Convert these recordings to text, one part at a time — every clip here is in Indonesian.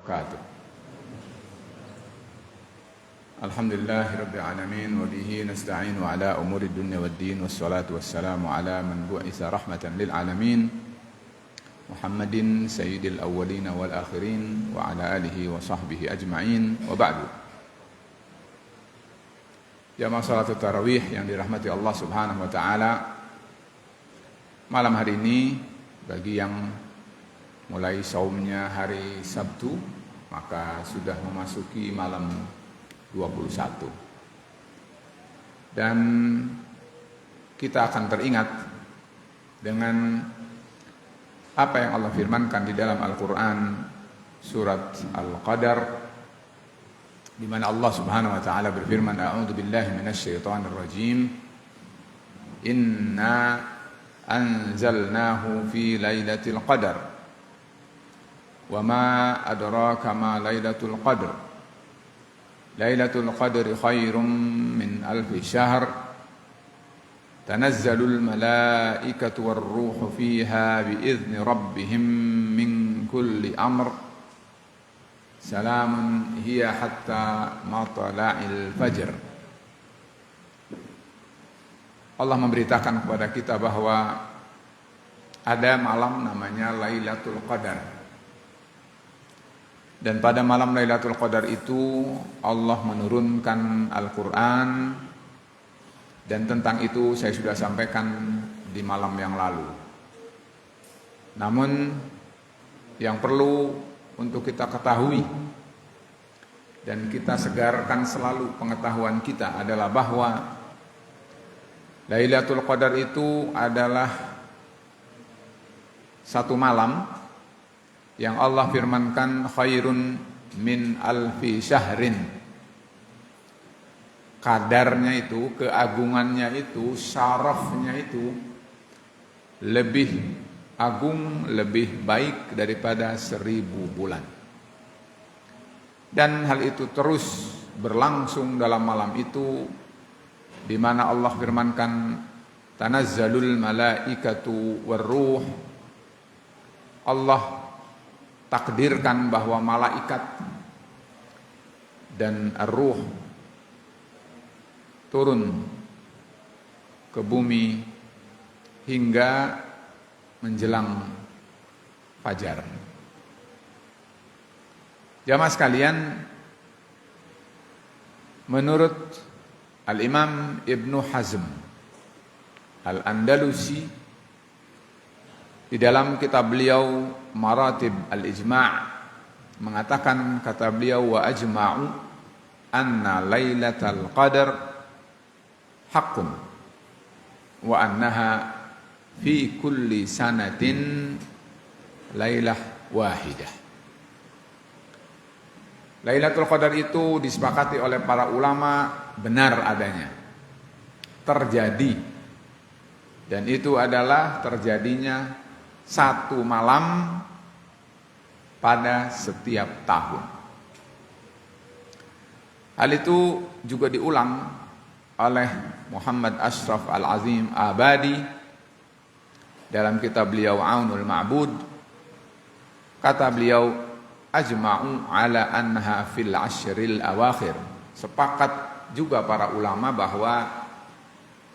wabarakatuh. Alhamdulillahirabbil alamin wa bihi nasta'inu ala umuri dunya waddin wassalatu wassalamu ala man bu'itsa rahmatan lil alamin Muhammadin sayyidil awwalin wal akhirin wa ala alihi wa sahbihi ajma'in wa ba'du. Jamaah salatul tarawih yang dirahmati Allah Subhanahu wa taala, malam hari ini bagi yang mulai saumnya hari Sabtu, maka sudah memasuki malam 21. Dan kita akan teringat dengan apa yang Allah firmankan di dalam Al-Quran surat Al-Qadar, di mana Allah Subhanahu wa taala berfirman, A'udzu billahi minasyaitonir rajim. Inna anzalnahu fi lailatul qadar. Wa ma adraka ma lailatul qadr. Lailatul qadri khairum min alfi syahr. Tanazzalul malaikatu war-ruhu fiha bi'izni rabbihim min kulli amr. Salamun hiya hatta matla'il fajr. Allah memberitakan kepada kita bahwa ada malam namanya Lailatul Qadar. Dan pada malam Lailatul Qadar itu Allah menurunkan Al-Quran. Dan tentang itu saya sudah sampaikan di malam yang lalu. Namun yang perlu untuk kita ketahui dan kita segarkan selalu pengetahuan kita adalah bahwa Lailatul Qadar itu adalah satu malam yang Allah firmankan khairun min alfi syahrin. Kadarnya itu, keagungannya itu, syarafnya itu lebih agung, lebih baik daripada 1000 bulan. Dan hal itu terus berlangsung dalam malam itu, di mana Allah firmankan tanazzalul malaikatu warruh. Allah takdirkan bahwa malaikat dan ar-ruh turun ke bumi hingga menjelang fajar. Jamaah sekalian, menurut Al-Imam Ibnu Hazm Al-Andalusi di dalam kitab beliau Maratib Al-Ijma' mengatakan, kata beliau, wa ajma'u anna lailatul qadar haqqun wa annaha fi kulli sanatin lailah wahidah. Lailatul Qadar itu disepakati oleh para ulama benar adanya, terjadi, dan itu adalah terjadinya satu malam pada setiap tahun. Hal itu juga diulang oleh Muhammad Ashraf Al-Azim Abadi dalam kitab beliau Aunul Ma'bud. Kata beliau, ajma'u ala anha fil ashril awakhir. Sepakat juga para ulama bahwa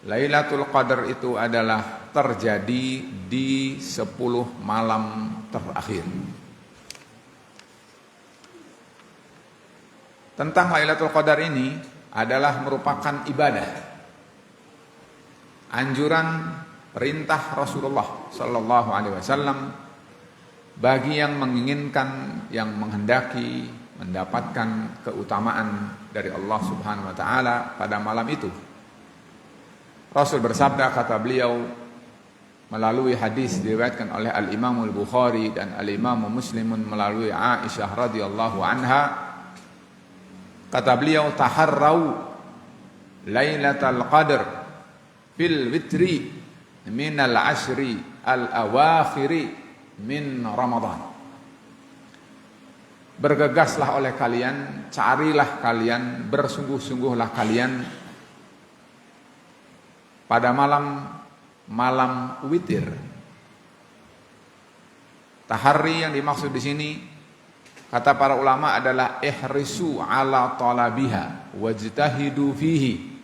Lailatul Qadar itu adalah terjadi di 10 malam terakhir. Tentang Lailatul Qadar ini adalah merupakan ibadah, anjuran, perintah Rasulullah sallallahu alaihi wasallam bagi yang menginginkan, yang menghendaki mendapatkan keutamaan dari Allah Subhanahu wa taala pada malam itu. Rasul bersabda, kata beliau melalui hadis diriwayatkan oleh Al-Imam Al-Bukhari dan Al-Imam Muslimun melalui Aisyah radhiyallahu anha. Kata beliau, taharrau Lailatul Qadar fil witri minal ashri al-awakhiri min Ramadan. Bergegaslah oleh kalian, carilah kalian, bersungguh-sungguhlah kalian pada malam witir. Tahari yang dimaksud di sini kata para ulama adalah ihrisu ala talabiha wajtahidu fihi.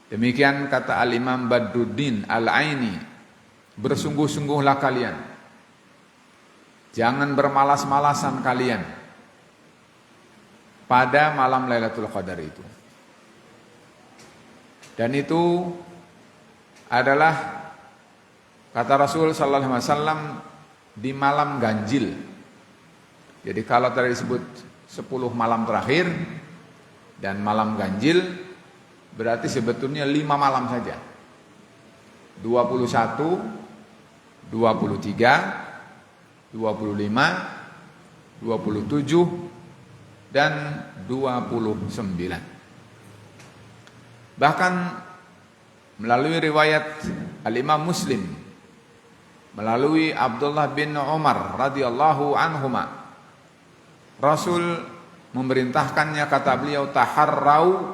Demikian kata Al-Imam Badruddin Al-Aini, bersungguh-sungguhlah kalian, jangan bermalas-malasan kalian pada malam Lailatul Qadar itu. Dan itu adalah kata Rasul sallallahu alaihi wasallam di malam ganjil. Jadi kalau tadi disebut 10 malam terakhir dan malam ganjil, berarti sebetulnya 5 malam saja. 21, 23, 25, 27 dan 29. Bahkan melalui riwayat Al-Imam Muslim, melalui Abdullah bin Umar radhiyallahu anhuma, Rasul memerintahkannya, kata beliau, taharrau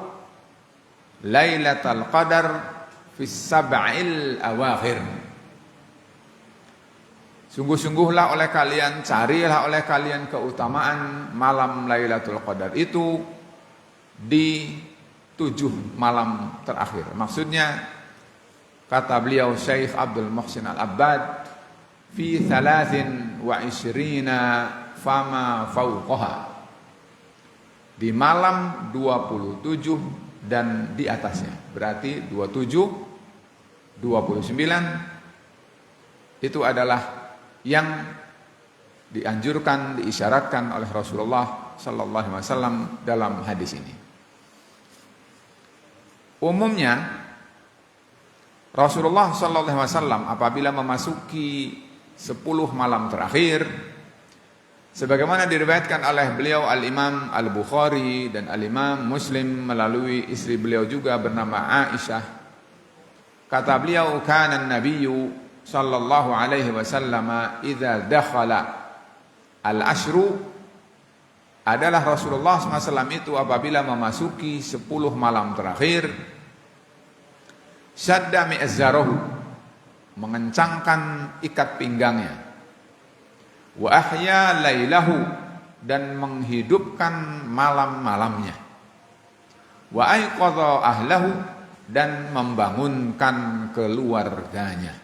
Lailatul Qadar fis sab'il awakhir. Sungguh-sungguhlah oleh kalian, carilah oleh kalian keutamaan malam Lailatul Qadar itu di 7 malam terakhir. Maksudnya, kata beliau Syekh Abdul Muhsin Al-Abbad, fi 23 fama fauqaha, di malam 27 dan di atasnya. Berarti 27, 29 itu adalah yang dianjurkan, diisyaratkan oleh Rasulullah sallallahu alaihi wasallam dalam hadis ini. Umumnya Rasulullah sallallahu alaihi wasallam apabila memasuki 10 malam terakhir, sebagaimana diriwayatkan oleh beliau Al-Imam Al-Bukhari dan Al-Imam Muslim melalui istri beliau juga bernama Aisyah, kata beliau, kana an-nabiyyu sallallahu alaihi wasallam idza dakhala al-ashru, adalah Rasulullah SAW itu apabila memasuki 10 malam terakhir, syadda mi'azzarahu, mengencangkan ikat pinggangnya, wa ahya lailahu, dan menghidupkan malam-malamnya, wa aiqadha ahlahu, dan membangunkan keluarganya.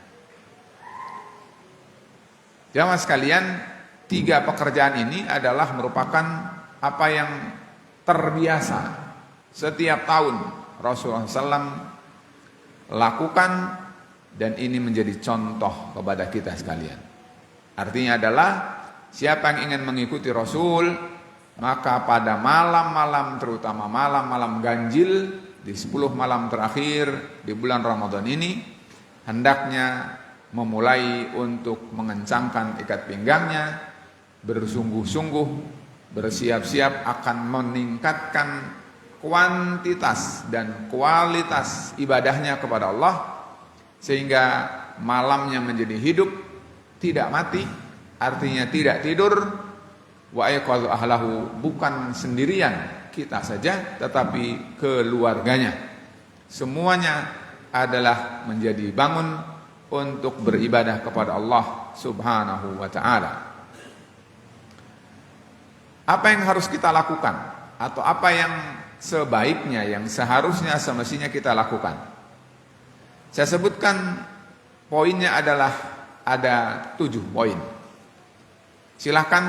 Jamaah sekalian, 3 pekerjaan ini adalah merupakan apa yang terbiasa setiap tahun Rasulullah SAW lakukan, dan ini menjadi contoh kepada kita sekalian. Artinya adalah siapa yang ingin mengikuti Rasul, maka pada malam-malam, terutama malam-malam ganjil di 10 malam terakhir di bulan Ramadan ini, hendaknya memulai untuk mengencangkan ikat pinggangnya, bersungguh-sungguh, bersiap-siap akan meningkatkan kuantitas dan kualitas ibadahnya kepada Allah, sehingga malamnya menjadi hidup, tidak mati, artinya tidak tidur. Wa aiqadha ahlahu, bukan sendirian kita saja, tetapi keluarganya semuanya adalah menjadi bangun untuk beribadah kepada Allah Subhanahu wa ta'ala. Apa yang harus kita lakukan, atau apa yang sebaiknya, yang seharusnya, semestinya kita lakukan? Saya sebutkan poinnya adalah ada 7 poin. Silahkan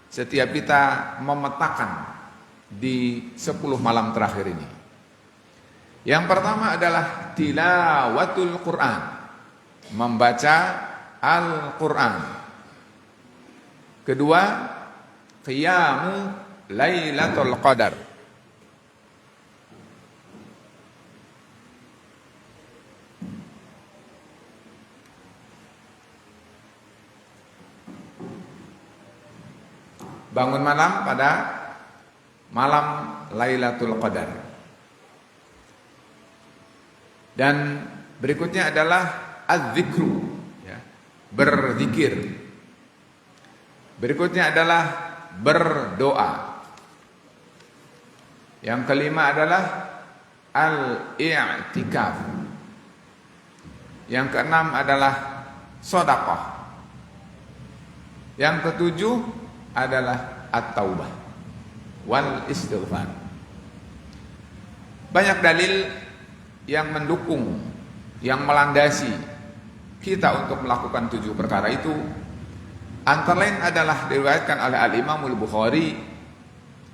setiap kita memetakan di 10 malam terakhir ini. Yang pertama adalah tilawatul Quran, membaca Al-Quran. Kedua, qiyamu Lailatul Qadar. Bangun malam pada malam Lailatul Qadar. Dan berikutnya adalah az-zikru, ya, berzikir. Berikutnya adalah berdoa. Yang kelima adalah al-i'tikaf. Yang keenam adalah sedekah. Yang ketujuh adalah at-taubah wal istighfar. Banyak dalil yang mendukung, yang melandasi kita untuk melakukan 7 perkara itu. Antara lain adalah diriwayatkan oleh Al-Imam Al-Bukhari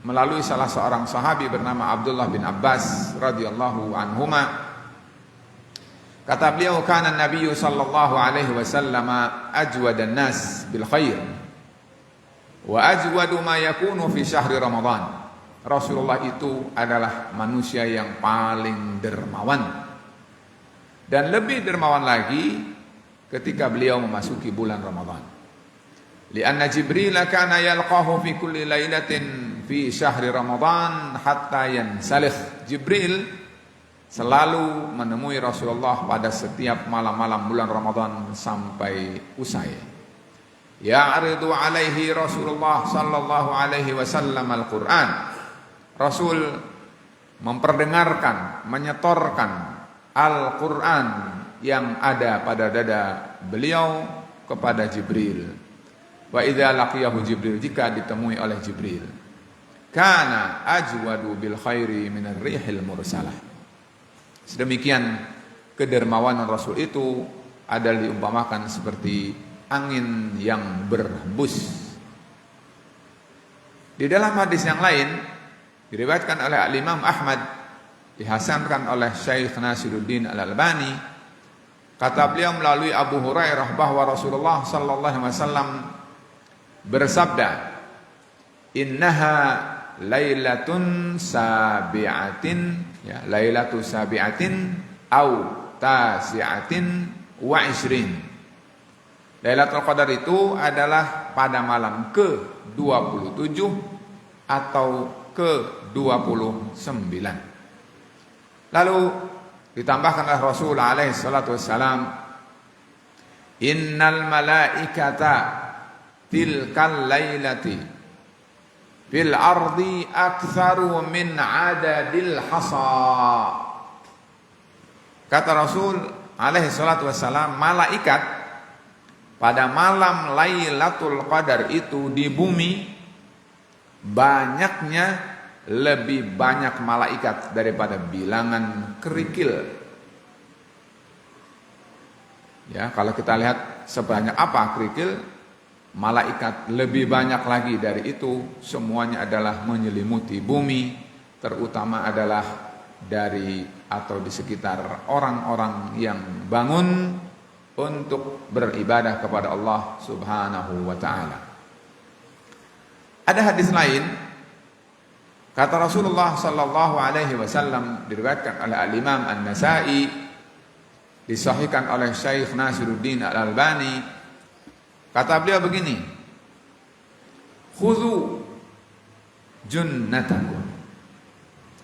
melalui salah seorang sahabi bernama Abdullah bin Abbas radhiyallahu anhuma. Kata beliau, kana Nabi sallallahu alaihi wasallam ajwadan nas bil khair wa ajwadu ma yakunu fi syahri Ramadan. Rasulullah itu adalah manusia yang paling dermawan, dan lebih dermawan lagi ketika beliau memasuki bulan Ramadan. Lianna Jibril kana yalqahu fi kulli lailatin fi syahri Ramadan hatta yansalikh. Jibril selalu menemui Rasulullah pada setiap malam-malam bulan Ramadan sampai usai. Ya'ridu alaihi Rasulullah sallallahu alaihi wasallam al-Quran. Rasul memperdengarkan, menyetorkan Al-Quran yang ada pada dada beliau kepada Jibril. Wa idza laqiyahu Jibril, jika ditemui oleh Jibril, kana ajwadu bil khairi minar rihil mursalah. Sedemikian kedermawanan Rasul itu adalah diumpamakan seperti angin yang berhembus. Di dalam hadis yang lain diriwayatkan oleh Al-Imam Ahmad, dihasankan oleh Syekh Nasiruddin Al-Albani, kata beliau melalui Abu Hurairah bahwa Rasulullah sallallahu alaihi wasallam bersabda, innaha lailatun sabi'atin, ya, lailatu sabi'atin au tasi'atin wa isrin. Lailatul Qadar itu adalah pada malam ke-27 atau ke-29. Lalu ditambahkan oleh Rasul alaihi salatu wassalam, innal malaikata tilkal lailati fil ardi aktsaru min adadil hasa. Kata Rasul alaihi salatu wassalam, malaikat pada malam Lailatul Qadar itu di bumi banyaknya lebih banyak malaikat daripada bilangan kerikil. Ya, kalau kita lihat sebanyak apa kerikil, malaikat lebih banyak lagi dari itu. Semuanya adalah menyelimuti bumi, terutama adalah dari atau di sekitar orang-orang yang bangun untuk beribadah kepada Allah Subhanahu wa ta'ala. Ada hadis lain, kata Rasulullah sallallahu alaihi wasallam, diriwayatkan oleh Al-Imam An-Nasa'i, disahihkan oleh Syekh Nasiruddin Al-Albani. Kata beliau begini, khudhu junnatakum,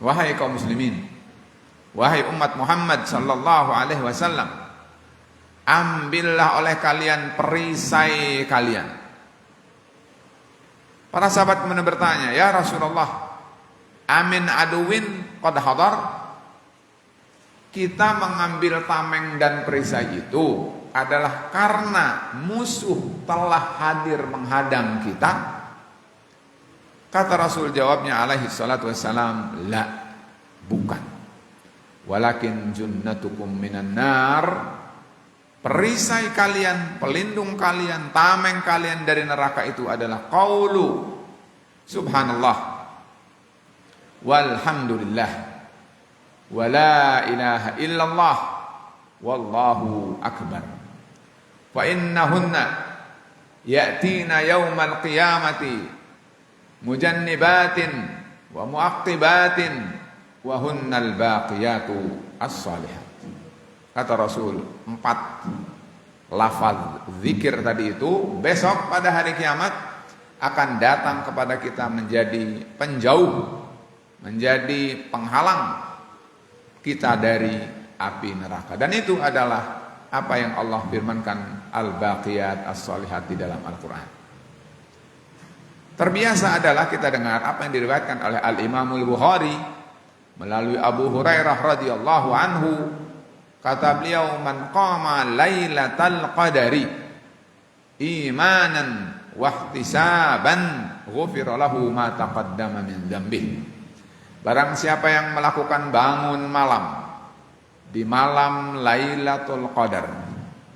wahai kaum muslimin, wahai umat Muhammad sallallahu alaihi wasallam, ambillah oleh kalian perisai kalian. Para sahabat kemudian bertanya, ya Rasulullah, amin aduwin qad hadar? Kita mengambil tameng dan perisai itu adalah karena musuh telah hadir menghadang kita? Kata Rasul, jawabnya alaihi salatu wassalam, la, bukan. Walakin junnatukum minan nar, perisai kalian, pelindung kalian, tameng kalian dari neraka itu adalah qaulu subhanallah walhamdulillah wa la ilaha illallah wallahu akbar. Fa innahunna ya'tina yawmal qiyamati mujannibatin wa muaqibatin wa hunnal baqiyatu as-salihat. Kata Rasul, 4 lafaz zikir tadi itu besok pada hari kiamat akan datang kepada kita menjadi penjauh, menjadi penghalang kita dari api neraka. Dan itu adalah apa yang Allah firmankan, al-baqiyat as-salihat, di dalam Al-Quran. Terbiasa adalah kita dengar apa yang diriwayatkan oleh Al-Imam Al-Bukhari melalui Abu Hurairah radhiyallahu anhu. Kata beliau, man qama lailatal qadari imanan wahtisaban ghufira lahu ma taqaddama min dzambih. Barang siapa yang melakukan bangun malam di malam Lailatul Qadar,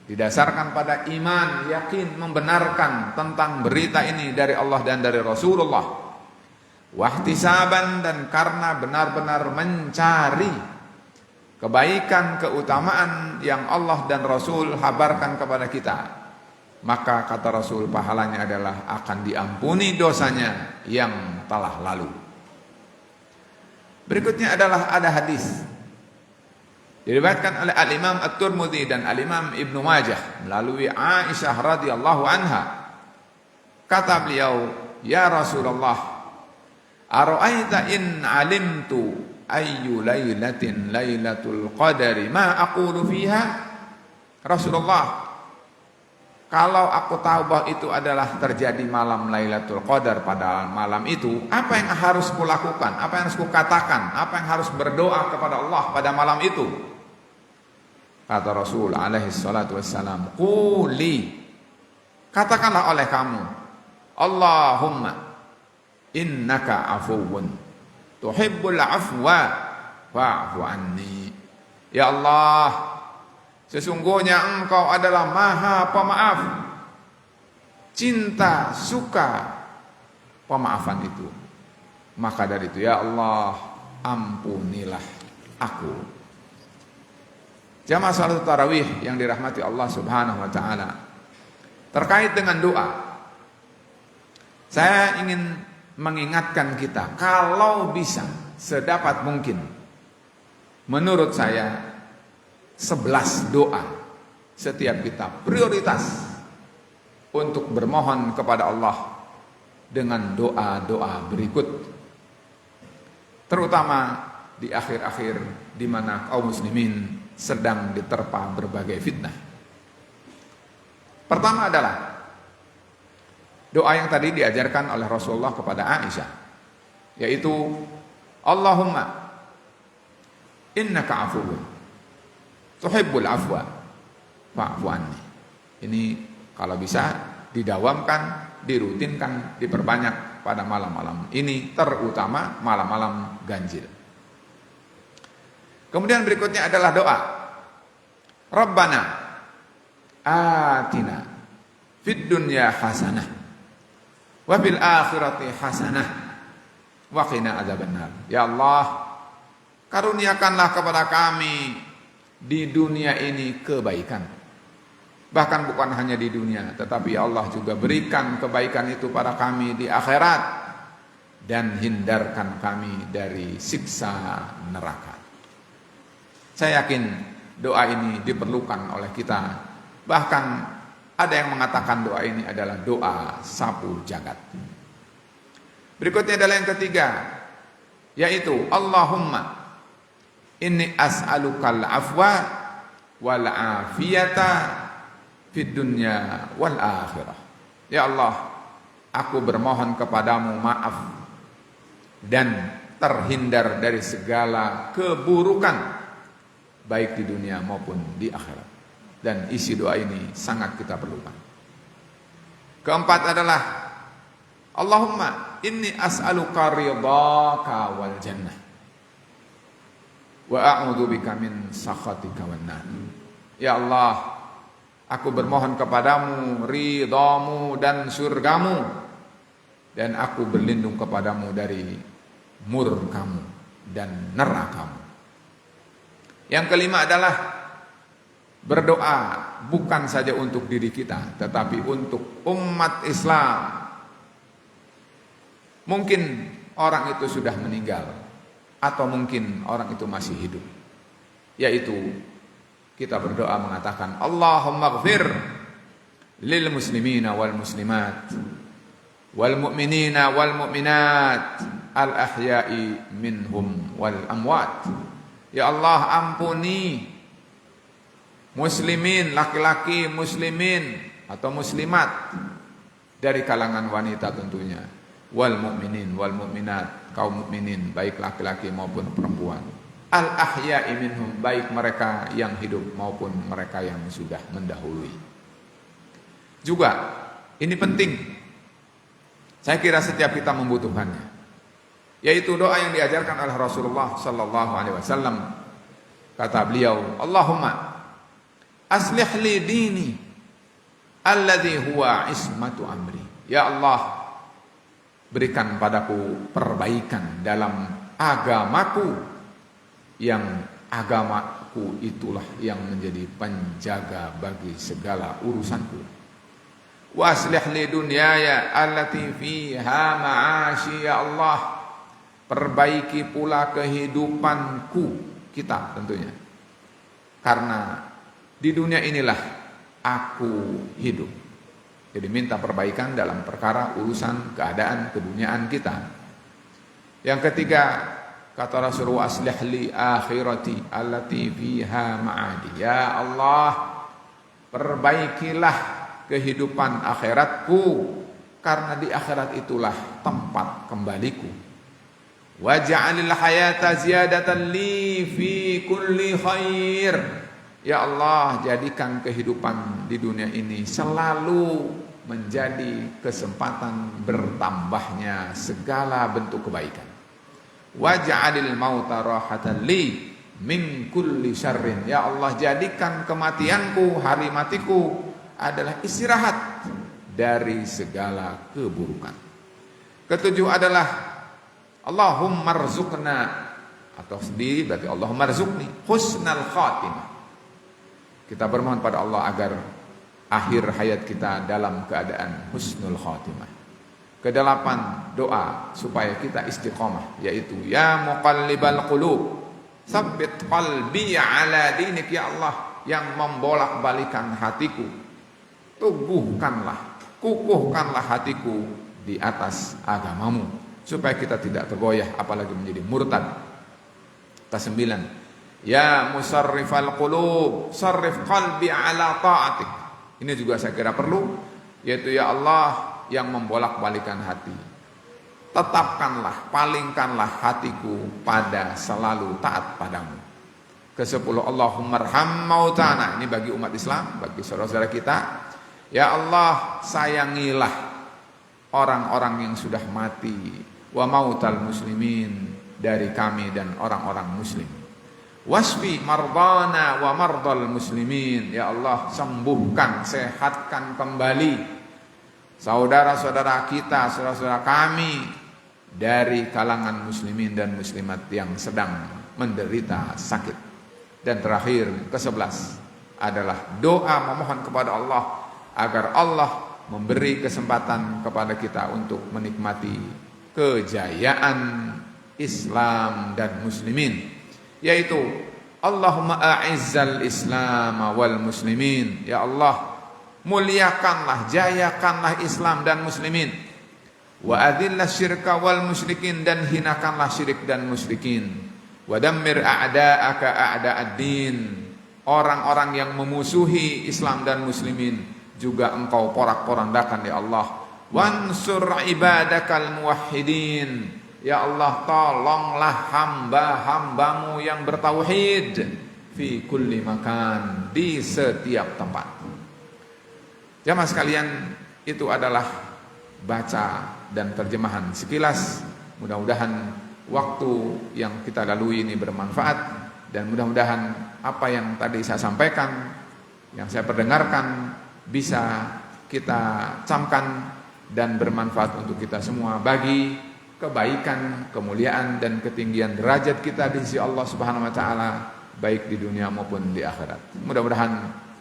didasarkan pada iman, yakin, membenarkan tentang berita ini dari Allah dan dari Rasulullah, wahtisaban, dan karena benar-benar mencari kebaikan, keutamaan yang Allah dan Rasul habarkan kepada kita, maka kata Rasul pahalanya adalah akan diampuni dosanya yang telah lalu. Berikutnya adalah ada hadis diriwayatkan oleh Al-Imam At-Tirmidzi dan Al-Imam Ibnu Majah melalui Aisyah radhiyallahu anha. Kata beliau, "Ya Rasulullah, ara'aita in alimtu ayyu lailatin lailatul qadari ma aqulu fiha?" Rasulullah, kalau aku tahu bahwa itu adalah terjadi malam Lailatul Qadar, pada malam itu apa yang harus kulakukan, apa yang harus kukatakan, apa yang harus berdoa kepada Allah pada malam itu? Kata Rasul alaihi salatu wassalam, "Quli," katakanlah oleh kamu, "Allahumma innaka afuwun tuhibbul afwa fa'fu anni." Ya Allah, sesungguhnya Engkau adalah Maha Pemaaf, cinta, suka pemaafan itu. Maka dari itu, ya Allah, ampunilah aku. Jamaah salat tarawih yang dirahmati Allah Subhanahu wa taala. Terkait dengan doa, saya ingin mengingatkan kita, kalau bisa sedapat mungkin, menurut saya 11 doa setiap kita prioritas untuk bermohon kepada Allah dengan doa-doa berikut, terutama di akhir-akhir di mana kaum muslimin sedang diterpa berbagai fitnah. Pertama adalah doa yang tadi diajarkan oleh Rasulullah kepada Aisyah, yaitu Allahumma innaka afuwun tuhibbul afwa fa'fu anni. Ini kalau bisa didawamkan, dirutinkan, diperbanyak pada malam-malam ini, terutama malam-malam ganjil. Kemudian berikutnya adalah doa Rabbana atina fid dunya hasanah wa fil akhirati hasanah wa qina adzabannar. Ya Allah, karuniakanlah kepada kami di dunia ini kebaikan. Bahkan bukan hanya di dunia, tetapi Allah juga berikan kebaikan itu pada kami di akhirat, dan hindarkan kami dari siksa neraka. Saya yakin doa ini diperlukan oleh kita. Bahkan ada yang mengatakan doa ini adalah doa sapu jagat. Berikutnya adalah yang ketiga, yaitu Allahumma inni as'alukal afwa wal afiyata fid dunya wal akhirah. Ya Allah, aku bermohon kepadamu maaf dan terhindar dari segala keburukan, baik di dunia maupun di akhirat. Dan isi doa ini sangat kita perlukan. Keempat adalah Allahumma inni as'aluka ridhaka wal jannah wa a'udzubika min sakhatika wan nar. Ya Allah, aku bermohon kepadamu ridhamu dan surgamu, dan aku berlindung kepadamu dari murkamu dan nerakamu. Yang kelima adalah berdoa bukan saja untuk diri kita, tetapi untuk umat Islam. Mungkin orang itu sudah meninggal, atau mungkin orang itu masih hidup, yaitu kita berdoa mengatakan Allahumma ighfir lil muslimina wal muslimat wal mu'minina wal mu'minat al ahya'i minhum wal amwat. Ya Allah, ampuni muslimin laki-laki, muslimin atau muslimat dari kalangan wanita tentunya, wal mu'minin wal mu'minat, kaum mukminin baik laki-laki maupun perempuan, al ahya'i minhum, baik mereka yang hidup maupun mereka yang sudah mendahului. Juga ini penting Saya kira setiap kita membutuhkannya, yaitu doa yang diajarkan oleh Rasulullah sallallahu alaihi wasallam. Kata beliau, Allahumma aslih li dini alladhi huwa ismatu amri. Ya Allah, berikan padaku perbaikan dalam agamaku, yang agamaku itulah yang menjadi penjaga bagi segala urusanku. Wa aslih li dunyaya allati fiha ma'ashi. Ya Allah, perbaiki pula kehidupanku, kita tentunya, karena di dunia inilah aku hidup. Jadi minta perbaikan dalam perkara urusan keadaan keduniaan kita. Yang ketiga, kata Rasulullah, aslih li akhirati allati fiha ma'adi. Ya Allah, perbaikilah kehidupan akhiratku, karena di akhirat itulah tempat kembaliku. Waj'alil hayata ziyadatan li fi kulli khair. Ya Allah, jadikan kehidupan di dunia ini selalu menjadi kesempatan bertambahnya segala bentuk kebaikan. Waj'alil mauta rahatan li min kulli syarrin. Ya Allah, jadikan kematianku, hari matiku adalah istirahat dari segala keburukan. Ketujuh adalah Allahumma rzuqna, atau sendiri berarti Allahumma rzuqni husnal khatimah. Kita bermohon pada Allah agar akhir hayat kita dalam keadaan husnul khatimah. Kedelapan, doa supaya kita istiqomah, yaitu ya muqallibal qulub tsabbit qalbi ala dinik. Ya Allah, yang membolak-balikan hatiku, tubuhkanlah, kukuhkanlah hatiku di atas agamamu, supaya kita tidak tergoyah apalagi menjadi murtad. Kesembilan, ya musarrifal qulub sarrif qalbi ala ta'atik. Ini juga saya kira perlu, yaitu ya Allah yang membolak-balikan hati, tetapkanlah, palingkanlah hatiku pada selalu taat padamu. Kesepuluh, Allahumma arham mautana. Ini bagi umat Islam, bagi saudara-saudara kita. Ya Allah, sayangilah orang-orang yang sudah mati, wa mautal muslimin, dari kami dan orang-orang muslim. Wasfi mardana wa mardal muslimin. Ya Allah, sembuhkan, sehatkan kembali saudara-saudara kita, saudara-saudara kami dari kalangan muslimin dan muslimat yang sedang menderita sakit. Dan terakhir, ke-11 adalah doa memohon kepada Allah agar Allah memberi kesempatan kepada kita untuk menikmati kejayaan Islam dan muslimin, yaitu Allahumma a'izzal Islam wal muslimin. Ya Allah, muliakanlah, jayakanlah Islam dan muslimin. Wa adillah syirka wal musyrikin, dan hinakanlah syirik dan musyrikin. Wa dammir a'da'aka a'da'ad-din, orang-orang yang memusuhi Islam dan muslimin juga engkau porak-porandakan ya Allah. Wansur ibadakal muwahhidin. Ya Allah, tolonglah hamba-hambamu yang bertauhid fi kulli makan, di setiap tempat. Jamaah sekalian, itu adalah baca dan terjemahan sekilas. Mudah-mudahan waktu yang kita lalui ini bermanfaat, dan mudah-mudahan apa yang tadi saya sampaikan, yang saya perdengarkan, bisa kita camkan dan bermanfaat untuk kita semua bagi kebaikan, kemuliaan dan ketinggian derajat kita di sisi Allah Subhanahu wa taala, baik di dunia maupun di akhirat. Mudah-mudahan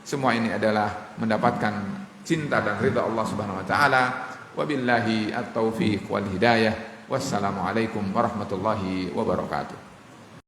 semua ini adalah mendapatkan cinta dan ridha Allah Subhanahu wa taala. Wabillahi at-taufiq wal hidayah. Wassalamualaikum warahmatullahi wabarakatuh.